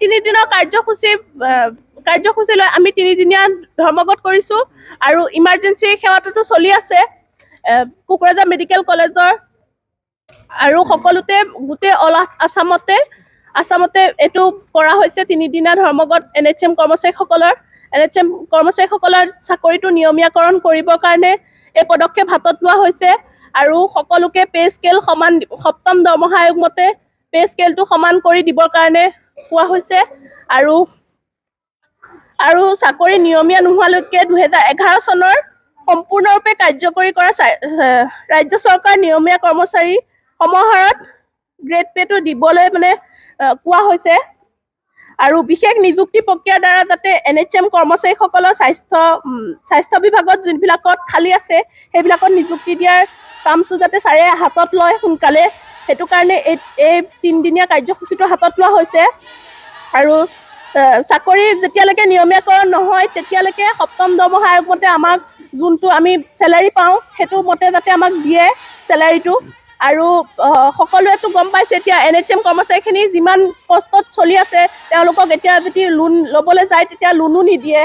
তিনিদিনৰ কাৰ্যসূচী লৈ আমি 3 দিনীয়া ধৰ্মঘট কৰিছো আৰু ইমাৰ্জেন্সি সেৱাটো চলি আছে কোকৰাঝাৰ মেডিকেল কলেজৰ আৰু সকলোতে গোটেই অল আসামতে এটো কৰা হৈছে 3 দিনীয়া ধৰ্মঘট NHM কৰ্মচাৰীসকলৰ চাকৰিটো নিয়মীয়াকৰণ কৰিবৰ কাৰণে এই পদক্ষেপ হাতত লোৱা হৈছে আৰু সকলোকে পে স্কেল সমান সপ্তম দৰমহা আয়োগ মতে পে স্কেলটো সমান কৰি দিবৰ কাৰণে কোৱা হৈছে আৰু চাকৰি নিয়মীয়া নোহোৱালৈকে 2011 চনৰ সম্পূৰ্ণৰূপে কাৰ্যকৰী কৰা ৰাজ্য চৰকাৰ নিয়মীয়া কৰ্মচাৰী সমাহাৰত গ্ৰেড পেটো দিবলৈ মানে কোৱা হৈছে আৰু বিশেষ নিযুক্তি প্ৰক্ৰিয়াৰ দ্বাৰা যাতে NHM কৰ্মচাৰীসকলৰ স্বাস্থ্য বিভাগত যোনবিলাকত খালী আছে সেইবিলাকত নিযুক্তি দিয়াৰ কামটো যাতে ছাৰে হাতত লয় সোনকালে সেইটো কাৰণে এই 3 দিনীয়া কাৰ্যসূচীটো হাতত লোৱা হৈছে আৰু চাকৰি যেতিয়ালৈকে নিয়মীয়াকৰণ নহয় তেতিয়ালৈকে সপ্তম দৰমহা আয়োগ মতে আমাক যোনটো আমি স্যালাৰি পাওঁ সেইটো মতে যাতে আমাক দিয়ে স্যালাৰিটো আৰু সকলোৱেতো গম পাইছে এতিয়া NHM কৰ্মচাৰীখিনি যিমান কষ্টত চলি আছে তেওঁলোকক এতিয়া যদি লোন ল'বলৈ যায় তেতিয়া লোনো নিদিয়ে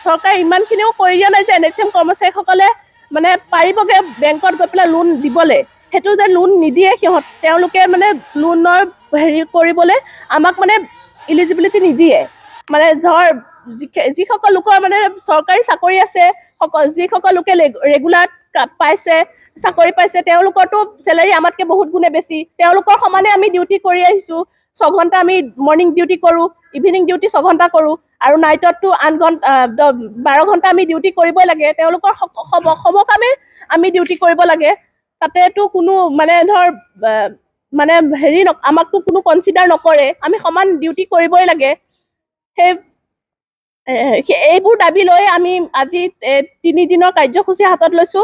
চৰকাৰে ইমানখিনিও কৰি দিয়া নাই যে NHM কৰ্মচাৰীসকলে মানে পাৰিবগে বেংকত গৈ পেলাই লোন দিবলৈ সেইটো যে লোন নিদিয়ে তেওঁলোকে মানে লোনৰ হেৰি কৰিবলৈ আমাক মানে এলিজিবিলিটি নিদিয়ে মানে ধৰ যিসকল লোকৰ মানে চৰকাৰী চাকৰি আছে যিসকল লোকে ৰেগুলাৰ পাইছে চাকৰি পাইছে তেওঁলোকৰতো স্যালাৰি আমাতকৈ বহুত গুণে বেছি তেওঁলোকৰ সমানে আমি ডিউটি কৰি আহিছো 6 ঘণ্টা আমি মৰ্নিং ডিউটি কৰোঁ ইভিনিং ডিউটি 6 ঘণ্টা কৰোঁ আৰু নাইটতটো 8 ঘণ্টা 12 ঘণ্টা আমি ডিউটি কৰিবই লাগে তেওঁলোকৰ সমকামে আমি ডিউটি কৰিব লাগে তাতেতো কোনো মানে ধৰ মানে হেৰি আমাকতো কোনো কনসিডাৰ নকৰে আমি সমান ডিউটি কৰিবই লাগে এইবোৰ দাবী লৈ আমি আজি 3 দিনৰ কাৰ্যসূচী হাতত লৈছো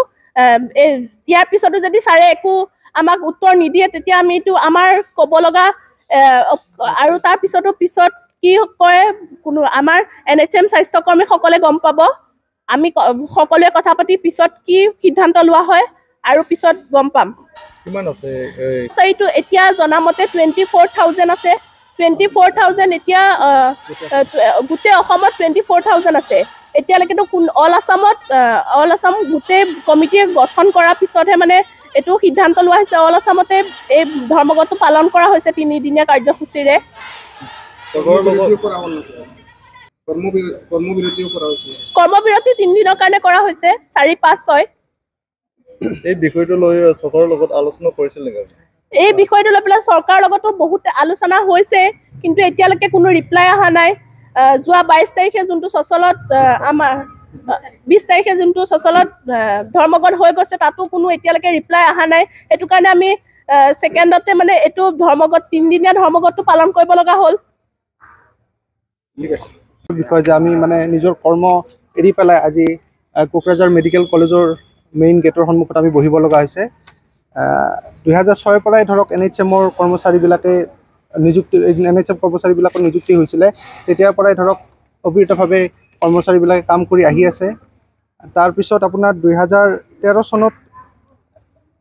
ইয়াৰ পিছতো যদি ছাৰে একো আমাক উত্তৰ নিদিয়ে তেতিয়া আমিতো আমাৰ ক'ব লগা আৰু তাৰ পিছত কি কৰে কোনো আমাৰ NHM স্বাস্থ্যকৰ্মীসকলে গম পাব আমি সকলোৱে কথা পাতি পিছত কি সিদ্ধান্ত লোৱা হয় আৰু পিছত গম পাম কিমান আছে এইটো এতিয়া জনামতে 24000 আছে 24000 এতিয়া গোটেই অসমত 24000 আছে এতিয়ালৈকেতো অল আসাম গোটেই কমিটি গঠন কৰাৰ পিছতহে মানে এটো সিদ্ধান্ত লোৱা হৈছে অল আসামতে এই ধৰ্মঘটটো পালন কৰা হৈছে 3 দিনীয়া কাৰ্যসূচীৰে কৰ্মবিৰতি 3 দিনৰ কাৰণে কৰা হৈছে 4, 5, 6 এই বিষয়টো লৈ চৰকাৰৰ লগত আলোচনা কৰিছিল নেকি এই বিষয়টো লৈ পেলাই চৰকাৰৰ লগতো বহুত আলোচনা হৈছে কিন্তু এতিয়ালৈকে কোনো ৰিপ্লাই অহা নাই যোৱা 22 তাৰিখে যোনটো সচলত আমাৰ 20 তাৰিখে যোনটো সচলত ধৰ্মঘট হৈ গৈছে তাতো কোনো এতিয়ালৈকে ৰিপ্লাই অহা নাই এটো কাৰণে আমি সেকেন্ডতে মানে এটো ধৰ্মঘট 3 দিনীয়া ধৰ্মঘটটো পালন কৰিব লগা হ'ল ঠিক আছে বিষয় যে আমি মানে নিজৰ কৰ্ম এৰি পেলাই আজি কোকৰাঝাৰ মেডিকেল কলেজৰ মেইন গেটৰ সন্মুখত আমি বহিব লগা হৈছে 2006 পৰাই ধৰক NHMৰ কৰ্মচাৰীবিলাকে NHM কৰ্মচাৰীবিলাকৰ নিযুক্তি হৈছিলে তেতিয়াৰ পৰাই ধৰক অবিৰতভাৱে কৰ্মচাৰীবিলাকে কাম কৰি আহি আছে তাৰ পিছত আপোনাৰ 2013 চনত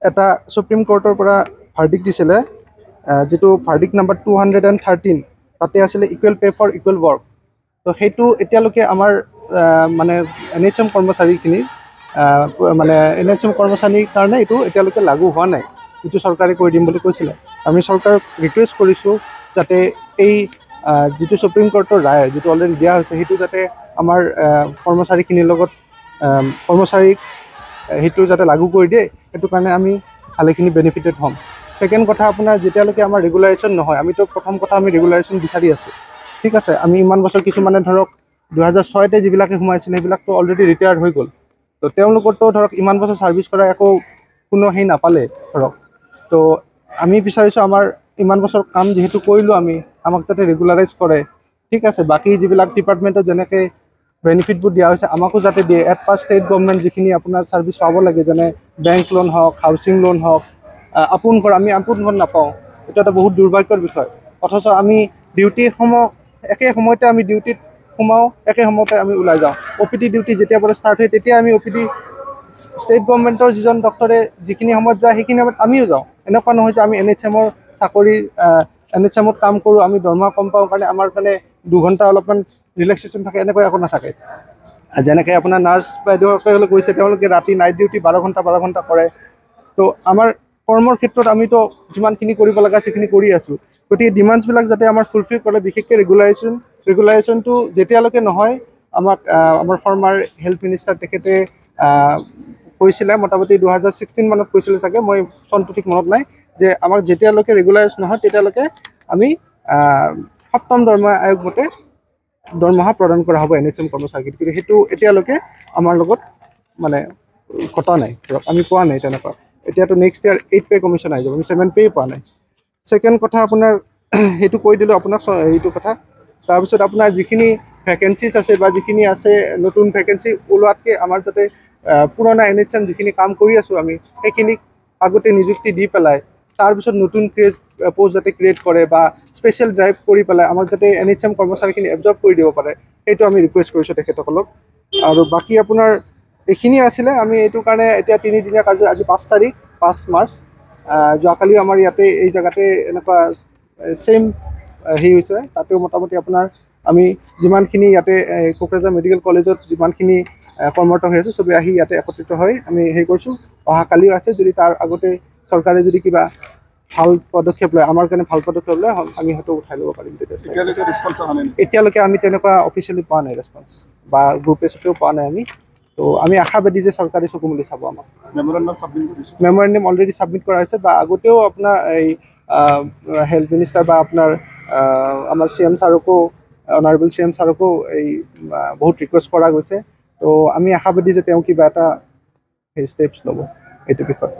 এটা সুপ্ৰিম কোৰ্টৰ পৰা ভাৰ্ডিক্ট দিছিলে যেটো ভাৰ্ডিক্ট নাম্বাৰ 213 তাতে আছিল equal pay for equal work তো সেইটো এতিয়ালৈকে আমাৰ মানে NHM কৰ্মচাৰীখিনি মানে NHM কৰ্মচাৰীৰ কাৰণে এইটো এতিয়ালৈকে লাগু হোৱা নাই যেটো চৰকাৰে কৰি দিম বুলি কৈছিলে আমি চৰকাৰক ৰিকুৱেষ্ট কৰিছো যাতে এই যেটো সুপ্ৰিম কোৰ্টৰ ৰায় যেটো অলৰেডি দিয়া হৈছে সেইটো যাতে আমাৰ কৰ্মচাৰীখিনিৰ লগত কৰ্মচাৰীক সেইটো যাতে লাগু কৰি দিয়ে সেইটো কাৰণে আমি ভালেখিনি বেনিফিটেড হ'ম সেকেন্ড কথা আপোনাৰ যেতিয়ালৈকে আমাৰ ৰেগুলাৰেশ্যন নহয় আমিতো প্ৰথম কথা আমি ৰেগুলাৰেশ্যন বিচাৰি আছো ঠিক আছে আমি ইমান বছৰ কিছুমানে ধৰক 2006 তে যিবিলাকে সোমাইছিল সেইবিলাকতো অলৰেডি ৰিটায়াৰ্ড হৈ গ'ল তো তেওঁলোকৰতো ধৰক ইমান বছৰ সাৰ্ভিস কৰা একো কোনো হেই নাপালে ধৰক তো আমি বিচাৰিছো আমাৰ ইমান বছৰ কাম যেহেতু কৰিলো আমি আমাক যাতে ৰেগুলাৰাইজ কৰে ঠিক আছে বাকি যিবিলাক ডিপাৰ্টমেন্টত যেনেকৈ বেনিফিটবোৰ দিয়া হৈছে আমাকো যাতে দিয়ে এট পাছ ষ্টেট গভৰ্নমেণ্ট যিখিনি আপোনাৰ সাৰ্ভিস পাব লাগে যেনে বেংক লোন হওক হাউচিং লোন হওক আপোন ঘৰ আমি আপোন ঘৰ নাপাওঁ এটা এটা বহুত দুৰ্ভাগ্যৰ বিষয় অথচ আমি ডিউটি একে সময়তে আমি ডিউটিত সোমাও একে সময়তে আমি ওলাই যাওঁ OPD ডিউটি যেতিয়া পৰা ষ্টাৰ্ট হয় তেতিয়া আমি OPD ষ্টেট গভৰ্নমেণ্টৰ যিজন ডক্টৰে যিখিনি সময়ত যায় সেইখিনি সময়ত আমিও যাওঁ এনেকুৱা নহয় যে আমি NHMৰ চাকৰিৰ NHM-ত কাম কৰোঁ, আমি দৰমহা কম পাওঁ কাৰণে আমাৰ মানে 2 ঘণ্টা অলপমান ৰিলেক্সেশ্যন থাকে, এনেকৈ একো নাথাকে। যেনেকৈ আপোনাৰ নাৰ্ছ বাইদেউসকলে কৈছে, তেওঁলোকে ৰাতি নাইট ডিউটি 12 ঘণ্টা কৰে। তো আমাৰ কৰ্মৰ ক্ষেত্ৰত আমিতো যিমানখিনি কৰিব লগা আছে সেইখিনি কৰি আছোঁ। গতিকে ডিমাণ্ডছবিলাক যাতে আমাৰ ফুলফিল কৰে, বিশেষকৈ ৰেগুলাৰেশ্যনটো যেতিয়ালৈকে নহয়, আমাৰ ফৰ্মাৰ হেল্থ মিনিষ্টাৰ তেখেতে কৈছিলে, মোটামুটি 2016 মানত কৈছিলে চাগে, মই চনটো ঠিক মনত নাই, যে আমাক যেতিয়ালৈকে ৰেগুলাৰাইজ নহয় তেতিয়ালৈকে আমি 7ম দৰমহা আয়োগ মতে দৰমহা প্ৰদান কৰা হ'ব NHM কৰ্মচাৰীক। কিন্তু সেইটো এতিয়ালৈকে আমাৰ লগত মানে ঘটা নাই, ধৰক আমি পোৱা নাই তেনেকুৱা। এতিয়াতো নেক্সট ইয়াৰ 8 পে কমিশ্যন আহি যাব, আমি 7 পে পোৱা নাই। ছেকেণ্ড কথা আপোনাৰ সেইটো কৈ দিলোঁ আপোনাক, এইটো কথা। তাৰপিছত আপোনাৰ যিখিনি ভেকেঞ্চিজ আছে বা যিখিনি আছে নতুন ভেকেঞ্চি ওলোৱাতকৈ আমাৰ যাতে পুৰণা NHM যিখিনি কাম কৰি আছোঁ আমি, সেইখিনিক আগতে নিযুক্তি দি পেলাই তাৰপিছত নতুন পোষ্ট যাতে ক্ৰিয়েট কৰে বা স্পেচিয়েল ড্ৰাইভ কৰি পেলাই আমাক যাতে NHM কৰ্মচাৰীখিনি এবজৰ্ব কৰি দিব পাৰে, সেইটো আমি ৰিকুৱেষ্ট কৰিছোঁ তেখেতসকলক। আৰু বাকী আপোনাৰ এইখিনিয়ে আছিলে। আমি এইটো কাৰণে এতিয়া 3 দিনীয়া কাৰ্য, আজি 5 তাৰিখ, 5 মাৰ্চ, যোৱাকালিও আমাৰ ইয়াতে এই জেগাতে এনেকুৱা ছেইম হৈছে। তাতেও মোটামুটি আপোনাৰ আমি যিমানখিনি ইয়াতে কোকৰাঝাৰ মেডিকেল কলেজত যিমানখিনি কৰ্মৰত হৈ আছোঁ, চবেই আহি ইয়াতে একত্ৰিত হৈ আমি কৰিছোঁ। অহাকালিও আছে, যদি তাৰ আগতে চৰকাৰে যদি কিবা ভাল পদক্ষেপ লয়, আমাৰ কাৰণে ভাল পদক্ষেপ লয়, আমি সেইটো উঠাই ল'ব পাৰিম। এতিয়ালৈকে আমি তেনেকুৱা অফিচিয়েলি পোৱা নাই ৰেছপন্স, বা গ্ৰুপ এছতেও পোৱা নাই আমি। তো আমি আশাবাদী যে চৰকাৰে চকু মেলি চাব আমাক। মেমৰেণ্ডাম অলৰেডি ছাবমিট কৰা হৈছে, বা আগতেও আপোনাৰ এই হেল্থ মিনিষ্টাৰ বা আপোনাৰ আমাৰ CM ছাৰকো, অনাৰেবল CM ছাৰকো এই বহুত ৰিকুৱেষ্ট কৰা গৈছে। তো আমি আশাবাদী যে তেওঁ কিবা এটা ষ্টেপছ ল'ব এইটো বিষয়ে।